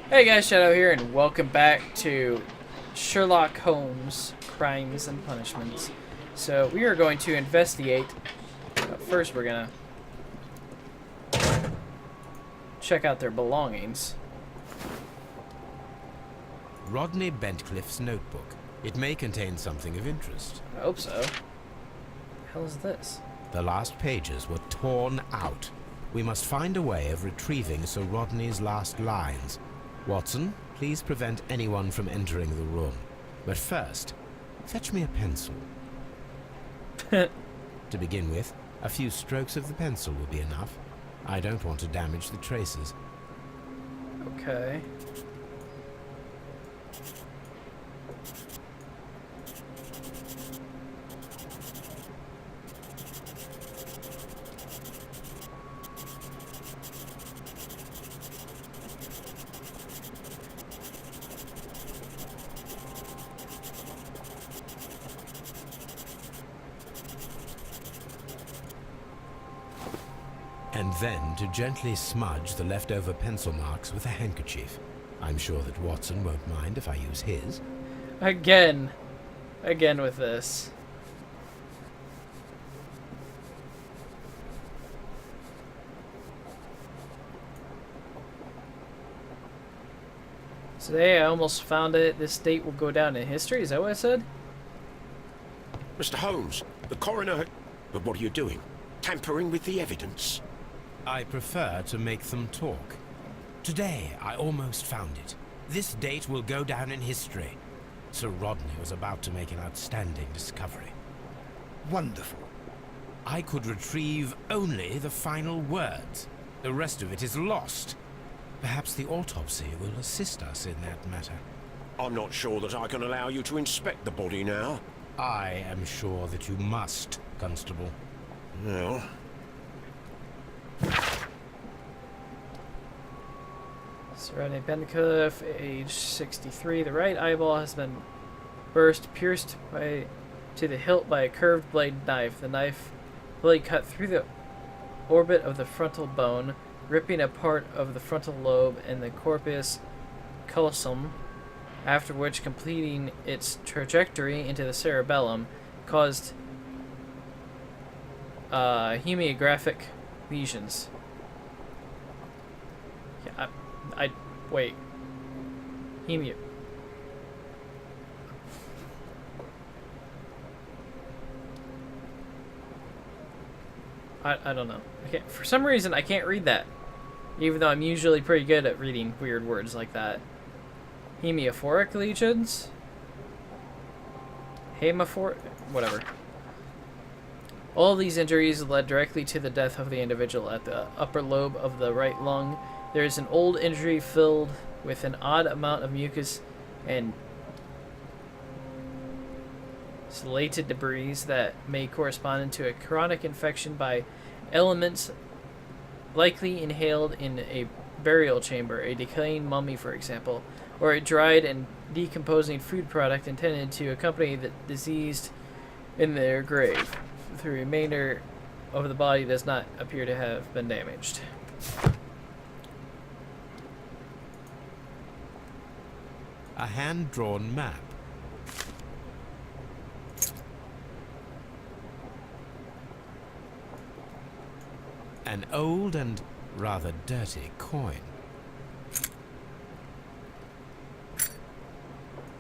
Hey guys, Shadow here, and welcome back to Sherlock Holmes, Crimes and Punishments. So we are going to investigate, but first we're gonna check out their belongings. Rodney Bentcliffe's notebook. It may contain something of interest. I hope so. What the hell is this? The last pages were torn out. We must find a way of retrieving Sir Rodney's last lines. Watson, please prevent anyone from entering the room. But first, fetch me a pencil. To begin with, a few strokes of the pencil will be enough. I don't want to damage the traces. Okay. And then to gently smudge the leftover pencil marks with a handkerchief. I'm sure that Watson won't mind if I use his. Again with this. Today I almost found it. This date will go down in history. Is that what I said? Mr. Holmes, the coroner... But what are you doing? Tampering with the evidence? I prefer to make them talk. Today, I almost found it. This date will go down in history. Sir Rodney was about to make an outstanding discovery. Wonderful. I could retrieve only the final words. The rest of it is lost. Perhaps the autopsy will assist us in that matter. I'm not sure that I can allow you to inspect the body now. I am sure that you must, Constable. Well... Sir Rodney Bentcliffe, age 63. The right eyeball has been pierced to the hilt by a curved blade knife. The knife blade cut through the orbit of the frontal bone, ripping a part of the frontal lobe and the corpus callosum, after which, completing its trajectory into the cerebellum, caused hemiographic lesions. Yeah, wait. I don't know. For some reason, I can't read that. Even though I'm usually pretty good at reading weird words like that. Hemiophoric lesions? Whatever. All of these injuries led directly to the death of the individual. At the upper lobe of the right lung, there is an old injury filled with an odd amount of mucus and salated debris that may correspond to a chronic infection by elements likely inhaled in a burial chamber, a decaying mummy, for example, or a dried and decomposing food product intended to accompany the deceased in their grave. The remainder of the body does not appear to have been damaged. A hand-drawn map. An old and rather dirty coin.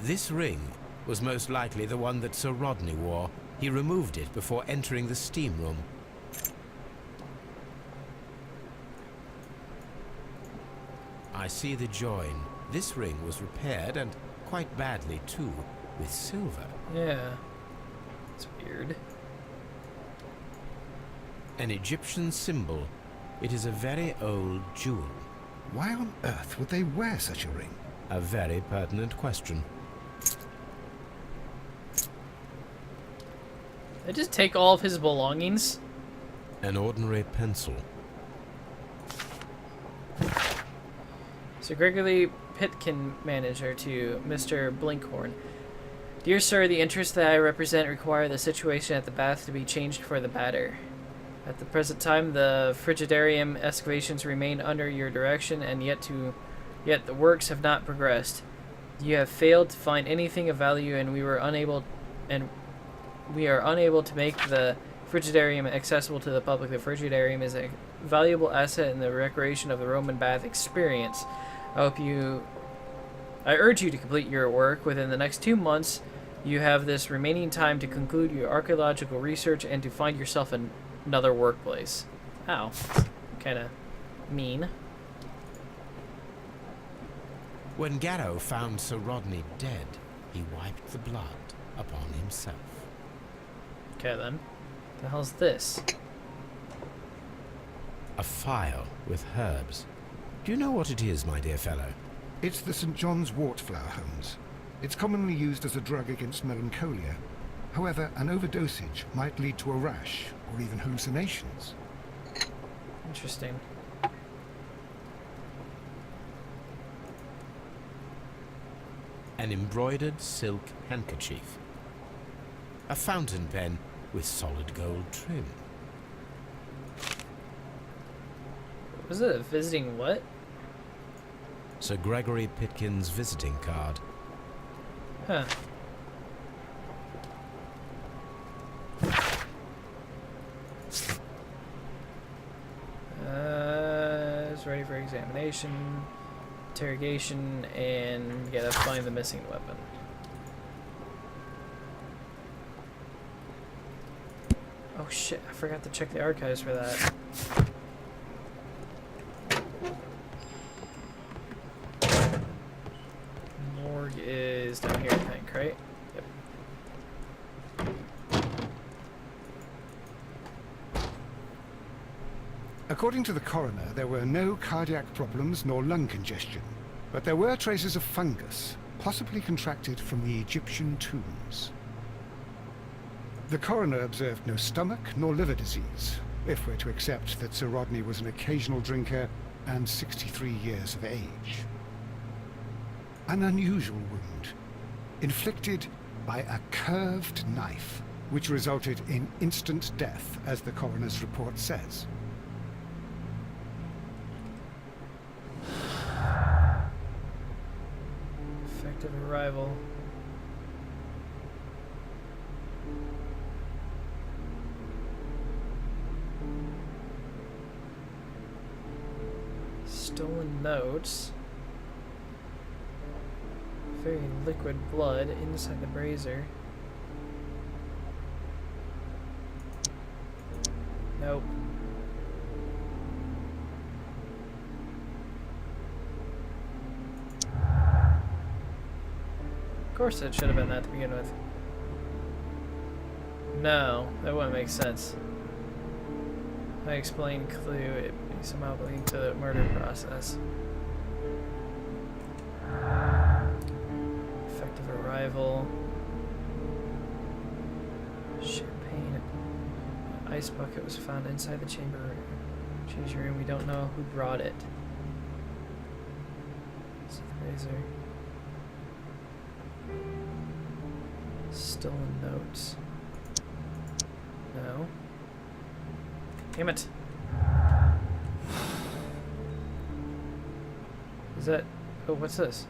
This ring was most likely the one that Sir Rodney wore. He removed it before entering the steam room. I see the join. This ring was repaired, and quite badly too, with silver. Yeah. It's weird. An Egyptian symbol. It is a very old jewel. Why on earth would they wear such a ring? A very pertinent question. They just take all of his belongings? An ordinary pencil. Sir Gregory Pitkin, manager, to Mr. Blinkhorn. Dear sir, the interests that I represent require the situation at the bath to be changed for the better. At the present time, the Frigidarium excavations remain under your direction and yet to Yet the works have not progressed. You have failed to find anything of value, and we are unable to make the frigidarium accessible to the public. The frigidarium is a valuable asset in the recreation of the Roman bath experience. I urge you to complete your work within the next 2 months. You have this remaining time to conclude your archaeological research and to find yourself another workplace. Ow. Kind of mean. When Garrow found Sir Rodney dead, he wiped the blood upon himself. Okay then. The hell's this? A phial with herbs. Do you know what it is, my dear fellow? It's the St. John's wort flower, Holmes. It's commonly used as a drug against melancholia. However, an overdosage might lead to a rash or even hallucinations. Interesting. An embroidered silk handkerchief. A fountain pen with solid gold trim. Was it a visiting what? Sir Gregory Pitkin's visiting card. Huh. It's ready for examination, interrogation, and we gotta find the missing weapon. Oh shit, I forgot to check the archives for that. Morgue is down here, I think, right? Yep. According to the coroner, there were no cardiac problems nor lung congestion, but there were traces of fungus, possibly contracted from the Egyptian tombs. The coroner observed no stomach nor liver disease, if we're to accept that Sir Rodney was an occasional drinker and 63 years of age. An unusual wound, inflicted by a curved knife, which resulted in instant death, as the coroner's report says. Effective arrival. Stolen notes. Very liquid blood inside the brazier. Nope. Of course it should have been that to begin with. No, that wouldn't make sense. I explained clue, it may somehow leading to the murder process. Effective arrival. Champagne. Ice bucket was found inside the change room. We don't know who brought it. Razor. Stolen notes. No. Damn it. Is that... Oh, what's this?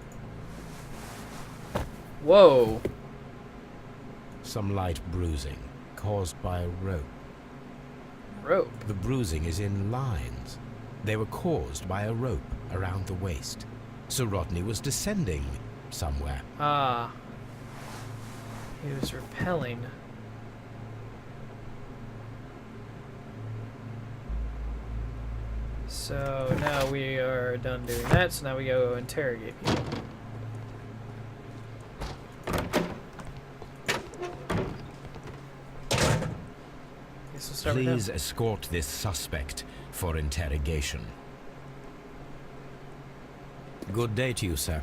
Whoa! Some light bruising, caused by a rope. Rope? The bruising is in lines. They were caused by a rope around the waist. Sir Rodney was descending somewhere. Ah. He was repelling. So now we are done doing that, so now we go interrogate people. Guess we'll start with him. Please escort this suspect for interrogation. Good day to you, sir.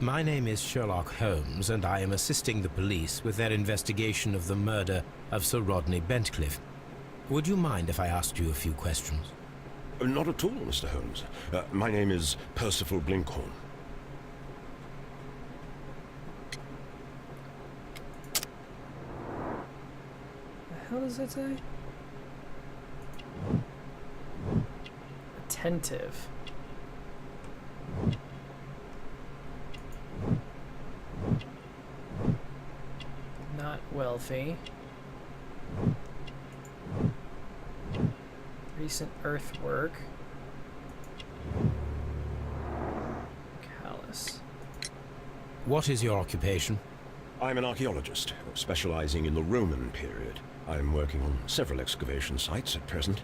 My name is Sherlock Holmes, and I am assisting the police with their investigation of the murder of Sir Rodney Bentcliffe. Would you mind if I asked you a few questions? Not at all, Mr. Holmes. My name is Percival Blinkhorn. The hell does that say? Attentive. Filthy. Recent earthwork. Callous. What is your occupation? I'm an archaeologist, specializing in the Roman period. I'm working on several excavation sites at present,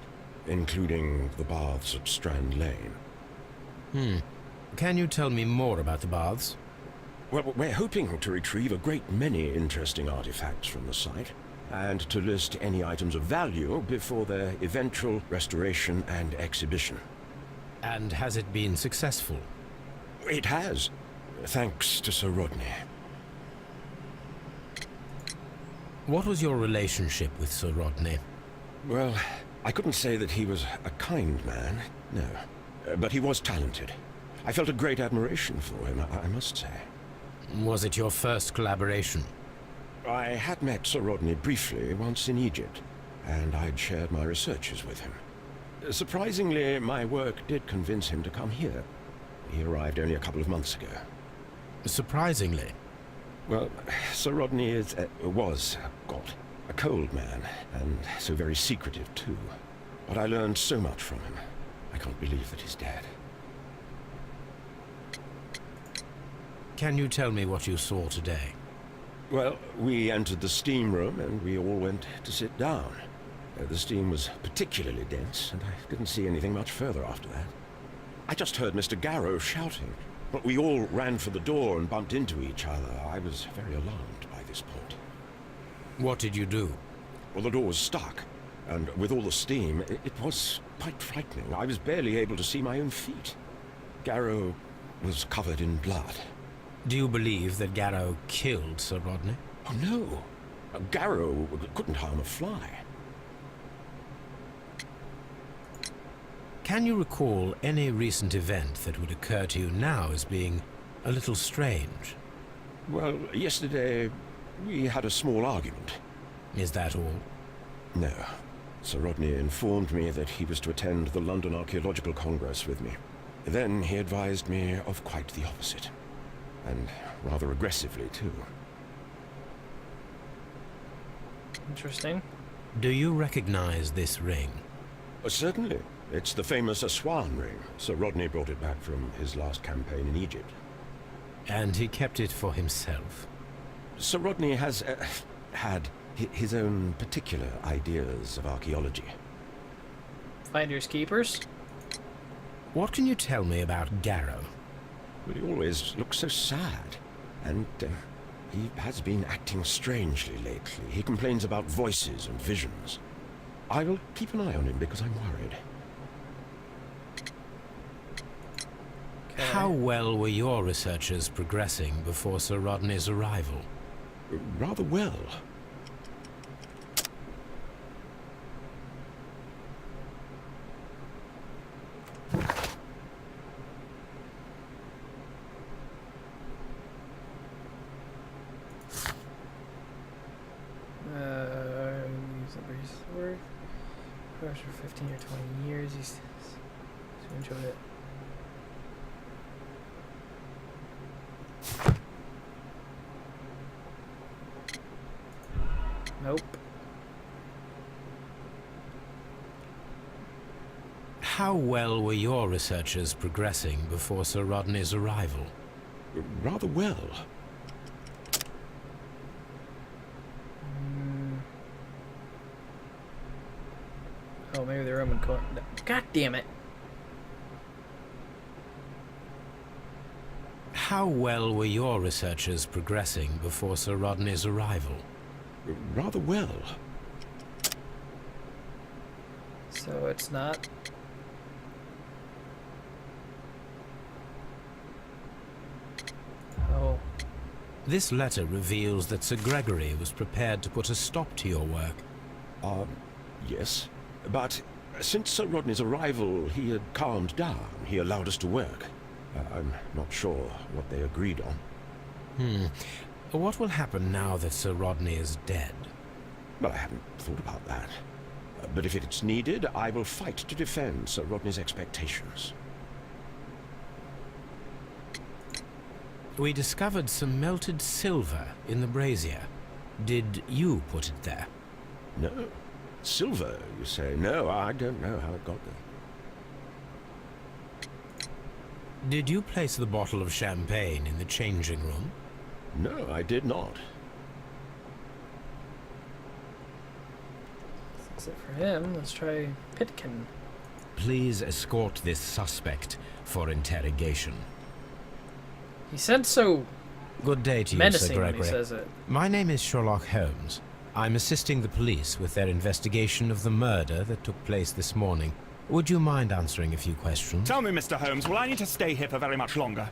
including the baths at Strand Lane. Can you tell me more about the baths? Well, we're hoping to retrieve a great many interesting artifacts from the site, and to list any items of value before their eventual restoration and exhibition. And has it been successful? It has, thanks to Sir Rodney. What was your relationship with Sir Rodney? Well, I couldn't say that he was a kind man, no. But he was talented. I felt a great admiration for him, I must say. Was it your first collaboration? I had met Sir Rodney briefly once in Egypt, and I'd shared my researches with him. Surprisingly, my work did convince him to come here. He arrived only a couple of months ago. Surprisingly? Well, Sir Rodney was a cold man, and so very secretive too. But I learned so much from him. I can't believe that he's dead. Can you tell me what you saw today? Well, we entered the steam room and we all went to sit down. The steam was particularly dense, and I didn't see anything much further after that. I just heard Mr. Garrow shouting, but we all ran for the door and bumped into each other. I was very alarmed by this point. What did you do? Well, the door was stuck, and with all the steam, it was quite frightening. I was barely able to see my own feet. Garrow was covered in blood. Do you believe that Garrow killed Sir Rodney? Oh, no. Garrow couldn't harm a fly. Can you recall any recent event that would occur to you now as being a little strange? Well, yesterday we had a small argument. Is that all? No. Sir Rodney informed me that he was to attend the London Archaeological Congress with me. Then he advised me of quite the opposite. And rather aggressively, too. Interesting. Do you recognize this ring? Certainly. It's the famous Aswan ring. Sir Rodney brought it back from his last campaign in Egypt. And he kept it for himself? Sir Rodney has had his own particular ideas of archaeology. Finders keepers? What can you tell me about Garrow? Well, he always looks so sad, and he has been acting strangely lately. He complains about voices and visions. I will keep an eye on him because I'm worried. Okay. How well were your researchers progressing before Sir Rodney's arrival? Rather well. For 15 or 20 years, he's so enjoyed it. Nope. How well were your researchers progressing before Sir Rodney's arrival? Rather well. Oh, maybe the Roman court. God damn it. How well were your researchers progressing before Sir Rodney's arrival? Rather well. So it's not. Oh. This letter reveals that Sir Gregory was prepared to put a stop to your work. Yes. But since Sir Rodney's arrival, he had calmed down. He allowed us to work. I'm not sure what they agreed on. What will happen now that Sir Rodney is dead? Well, I haven't thought about that. But if it's needed, I will fight to defend Sir Rodney's expectations. We discovered some melted silver in the brazier. Did you put it there? No. Silver, you say? No, I don't know how it got there. Did you place the bottle of champagne in the changing room? No, I did not. That's it for him. Let's try Pitkin. Please escort this suspect for interrogation. He said so Good day to you, Sir menacing when he Gregory. says it. My name is Sherlock Holmes. I'm assisting the police with their investigation of the murder that took place this morning. Would you mind answering a few questions? Tell me, Mr. Holmes, will I need to stay here for very much longer?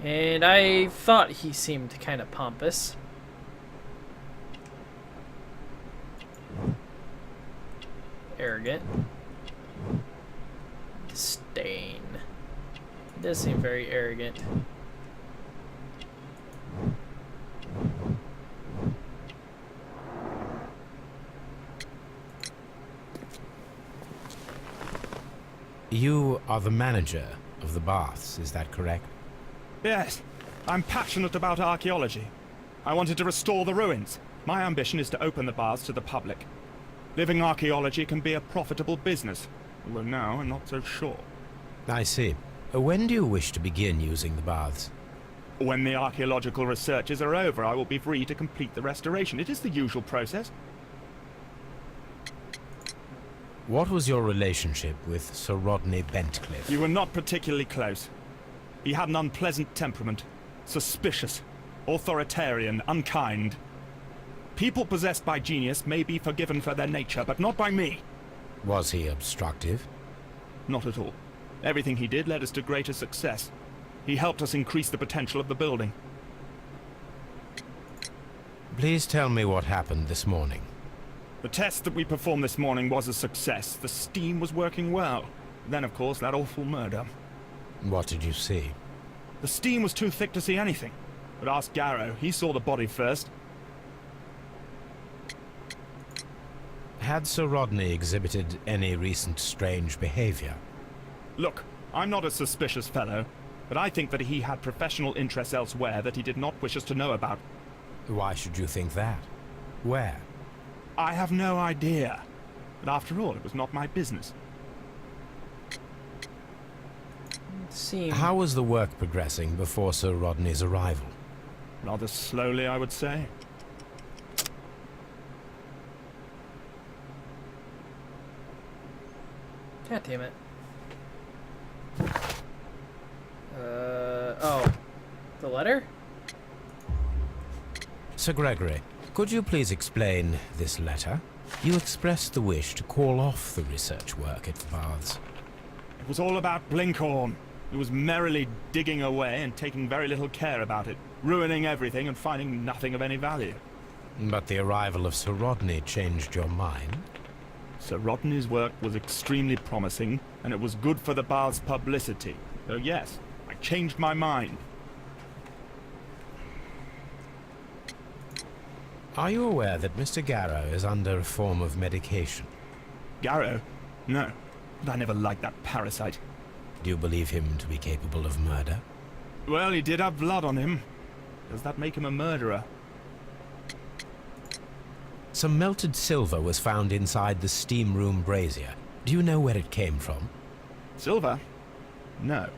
And I thought he seemed kind of pompous. Arrogant. Disdain. He does seem very arrogant. You are the manager of the baths, is that correct? Yes, I'm passionate about archaeology. I wanted to restore the ruins. My ambition is to open the baths to the public. Living archaeology can be a profitable business, although now I'm not so sure. I see. When do you wish to begin using the baths? When the archaeological researches are over, I will be free to complete the restoration. It is the usual process. What was your relationship with Sir Rodney Bentcliffe? You were not particularly close. He had an unpleasant temperament. Suspicious, authoritarian, unkind. People possessed by genius may be forgiven for their nature, but not by me. Was he obstructive? Not at all. Everything he did led us to greater success. He helped us increase the potential of the building. Please tell me what happened this morning. The test that we performed this morning was a success. The steam was working well. Then, of course, that awful murder. What did you see? The steam was too thick to see anything. But ask Garrow. He saw the body first. Had Sir Rodney exhibited any recent strange behavior? Look, I'm not a suspicious fellow, but I think that he had professional interests elsewhere that he did not wish us to know about. Why should you think that? Where? I have no idea. But after all, it was not my business. How was the work progressing before Sir Rodney's arrival? Rather slowly, I would say. God damn it. Oh. The letter? Sir Gregory, could you please explain this letter? You expressed the wish to call off the research work at the baths. It was all about Blinkhorn. He was merrily digging away and taking very little care about it, ruining everything and finding nothing of any value. But the arrival of Sir Rodney changed your mind? Sir Rodney's work was extremely promising, and it was good for the bath's publicity. So yes, I changed my mind. Are you aware that Mr. Garrow is under a form of medication? Garrow? No, but I never liked that parasite. Do you believe him to be capable of murder? Well, he did have blood on him. Does that make him a murderer? Some melted silver was found inside the steam room brazier. Do you know where it came from? Silver? No.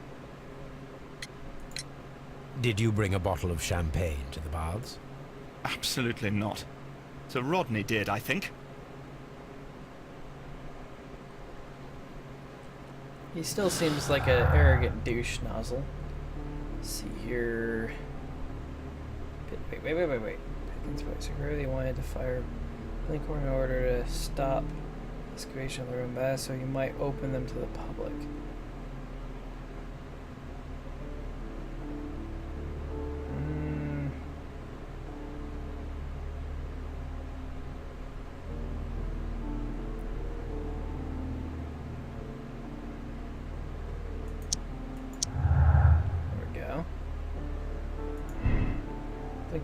Did you bring a bottle of champagne to the baths? Absolutely not. Sir Rodney did, I think. He still seems like an arrogant douche nozzle. Let's see here. Wait. Pickens voice. They wanted to fire Blinkhorn in order to stop excavation of the room baths, so you might open them to the public.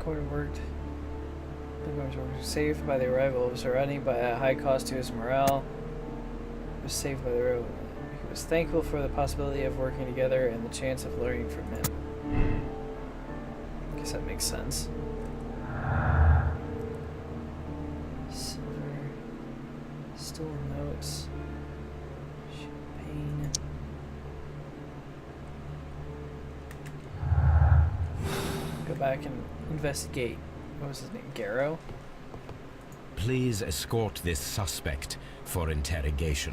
Blinkhorn worked. Blinkhorn was saved by the arrival of Sir Rodney by a high cost to his morale. He was saved by the arrival. He was thankful for the possibility of working together and the chance of learning from him. guess that makes sense. Silver. Stolen notes. Champagne. Go back and investigate. What was his name? Garrow? Please escort this suspect for interrogation.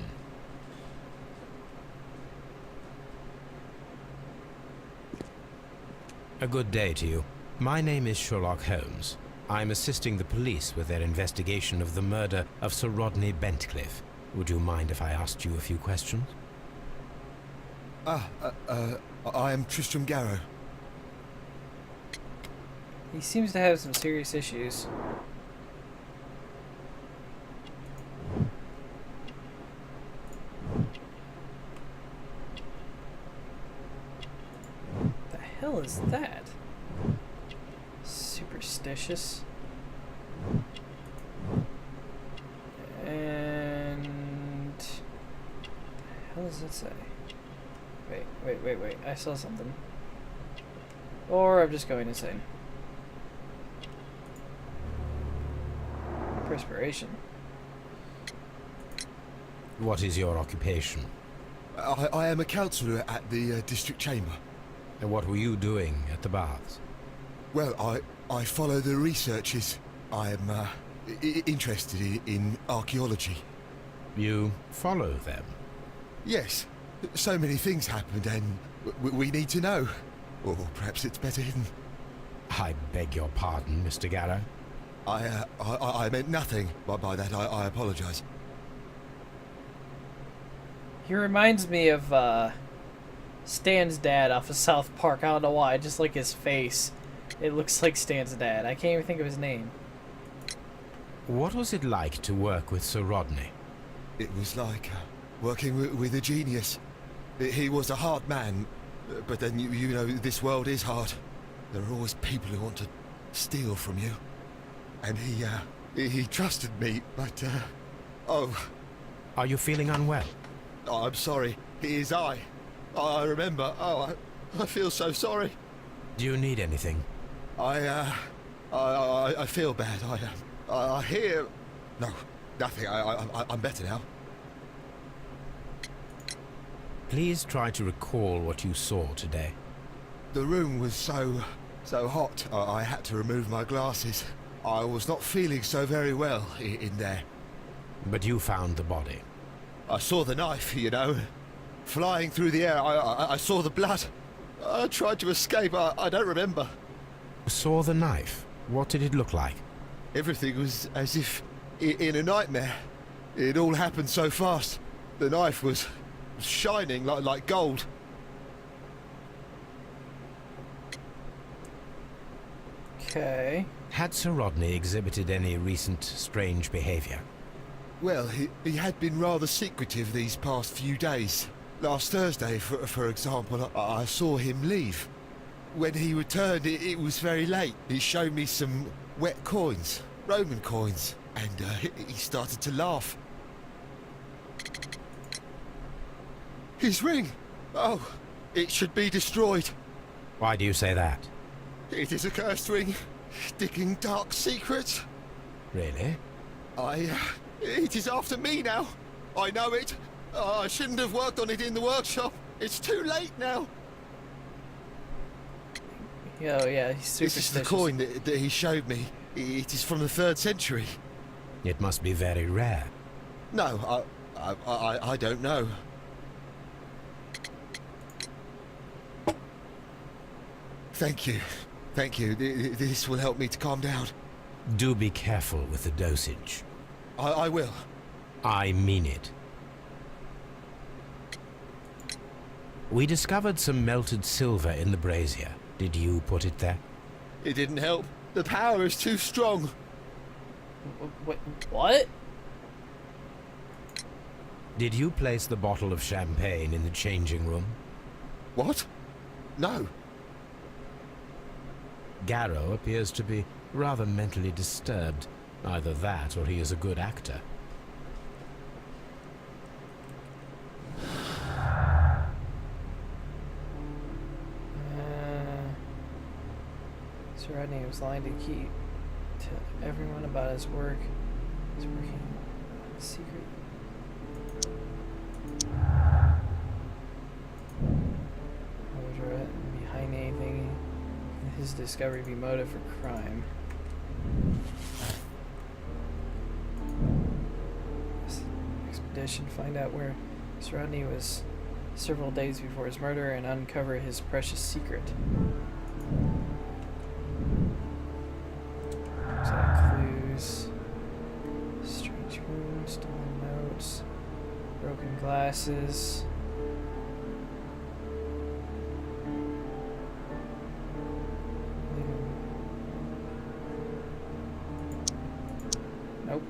A good day to you. My name is Sherlock Holmes. I'm assisting the police with their investigation of the murder of Sir Rodney Bentcliffe. Would you mind if I asked you a few questions? I am Tristram Garrow. He seems to have some serious issues. The hell is that? Superstitious. And the hell does that say? Wait. I saw something. Or I'm just going insane. Perspiration. What is your occupation? I am a counsellor at the district chamber. And what were you doing at the baths? Well, I follow the researches. I am interested in archaeology. You follow them? Yes, so many things happened and we need to know. Or perhaps it's better hidden. I beg your pardon, Mr. Garrow. I meant nothing by that. I apologise. He reminds me of Stan's dad off of South Park. I don't know why. I just like his face. It looks like Stan's dad. I can't even think of his name. What was it like to work with Sir Rodney? It was like working with a genius. He was a hard man, but then you know this world is hard. There are always people who want to steal from you. And he trusted me, but oh. Are you feeling unwell? Oh, I'm sorry. It is I remember. Oh, I feel so sorry. Do you need anything? I feel bad. I hear. No, nothing. I'm better now. Please try to recall what you saw today. The room was so hot. I had to remove my glasses. I was not feeling so very well in there. But you found the body. I saw the knife, you know, flying through the air. I saw the blood. I tried to escape. I don't remember. Saw the knife? What did it look like? Everything was as if in a nightmare. It all happened so fast. The knife was shining like gold. Okay. Had Sir Rodney exhibited any recent strange behaviour? Well, he had been rather secretive these past few days. Last Thursday, for example, I saw him leave. When he returned, it was very late. He showed me some wet coins, Roman coins, and he started to laugh. His ring! Oh, it should be destroyed. Why do you say that? It is a cursed ring, digging dark secrets. Really? It is after me now. I know it. I shouldn't have worked on it in the workshop. It's too late now. Oh yeah, he's This superstitious. is the coin that he showed me. It is from the 3rd century. It must be very rare. No, I don't know. Thank you. Thank you. This will help me to calm down. Do be careful with the dosage. I will. I mean it. We discovered some melted silver in the brazier. Did you put it there? It didn't help. The power is too strong. What? Did you place the bottle of champagne in the changing room? What? No. Garrow appears to be rather mentally disturbed. Either that or he is a good actor. Sir Rodney was lying to keep to everyone about his work. He's working in secret. Behind anything, his discovery be motive for crime. This expedition find out where Sir Rodney was several days before his murder and uncover his precious secret. Clues, strange room, stolen notes, broken glasses. Nope.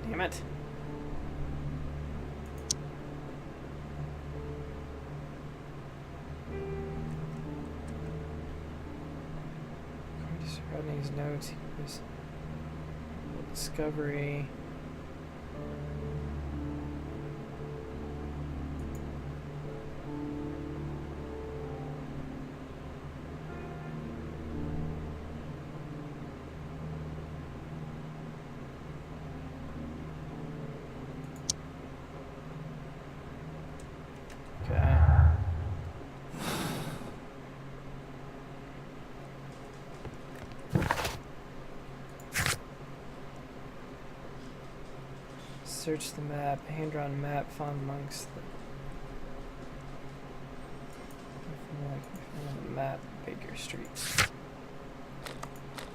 Damn it. Rodney's notes, he was discovery. Okay. Search the map, hand-drawn map found amongst the map, Baker Street.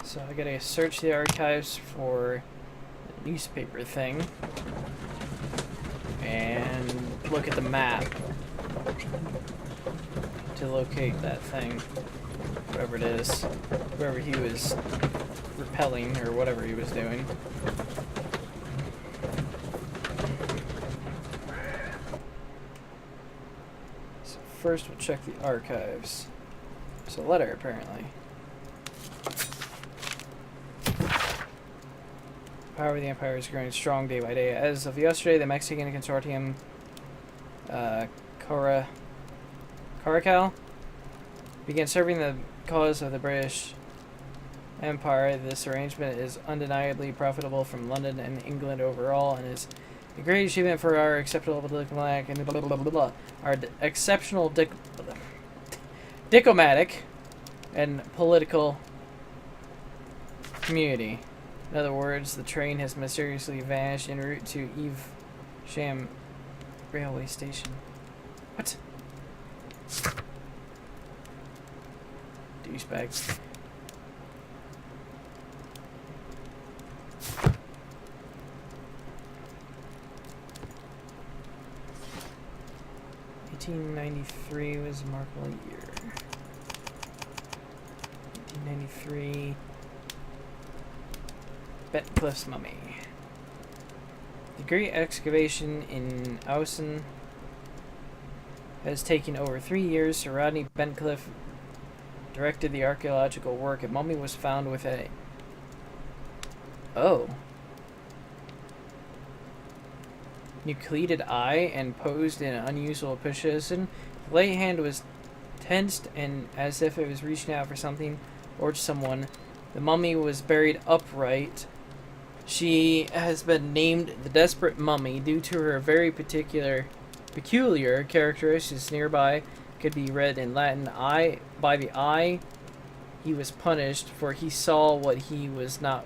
So I gotta search the archives for the newspaper thing and look at the map to locate that thing, whatever it is, wherever he was repelling or whatever he was doing. First, we'll check the archives. It's a letter, apparently. Power of the Empire is growing strong day by day. As of yesterday, the Mexican consortium, Caracal, began serving the cause of the British Empire. This arrangement is undeniably profitable from London and England overall, and is a great achievement for our exceptional diplomatic and exceptional diplomatic and political community. In other words, the train has mysteriously vanished en route to Evesham railway station. What? Douchebags. '93 was a remarkable year. 1893. Betcliffe's mummy. The great excavation in Ausen has taken over 3 years. Sir Rodney Bentcliffe directed the archaeological work. A mummy was found with a... nucleated eye and posed in an unusual position. The right hand was tensed and as if it was reaching out for something or someone. The mummy was buried upright. She has been named the Desperate Mummy due to her very peculiar characteristics. Nearby could be read in Latin, by the eye he was punished, for he saw what he was not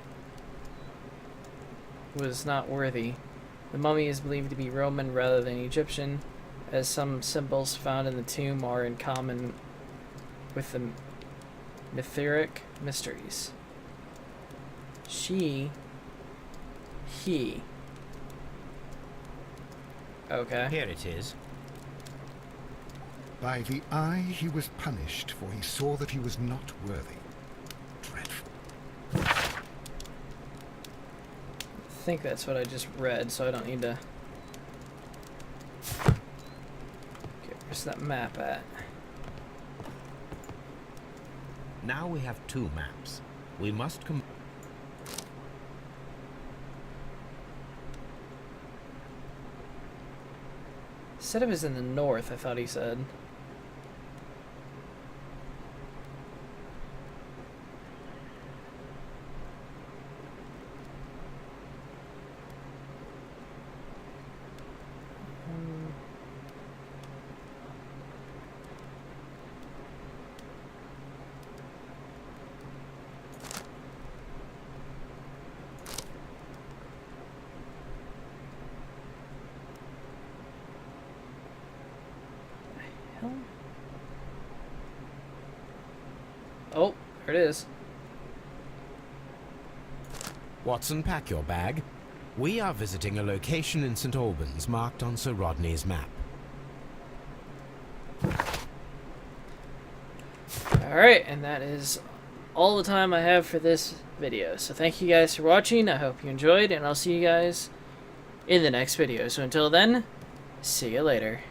worthy. The mummy is believed to be Roman rather than Egyptian, as some symbols found in the tomb are in common with the Mithric mysteries. He. Okay. Here it is. By the eye he was punished, for he saw that he was not worthy. Dreadful. I think that's what I just read, so I don't need to... Okay, where's that map at? Now we have 2 maps. We must Said it was in the north, I thought he said. hell? Oh, there it is. Watson, pack your bag. We are visiting a location in St. Albans marked on Sir Rodney's map. Alright, and that is all the time I have for this video. So thank you guys for watching. I hope you enjoyed, and I'll see you guys in the next video. So until then, see you later.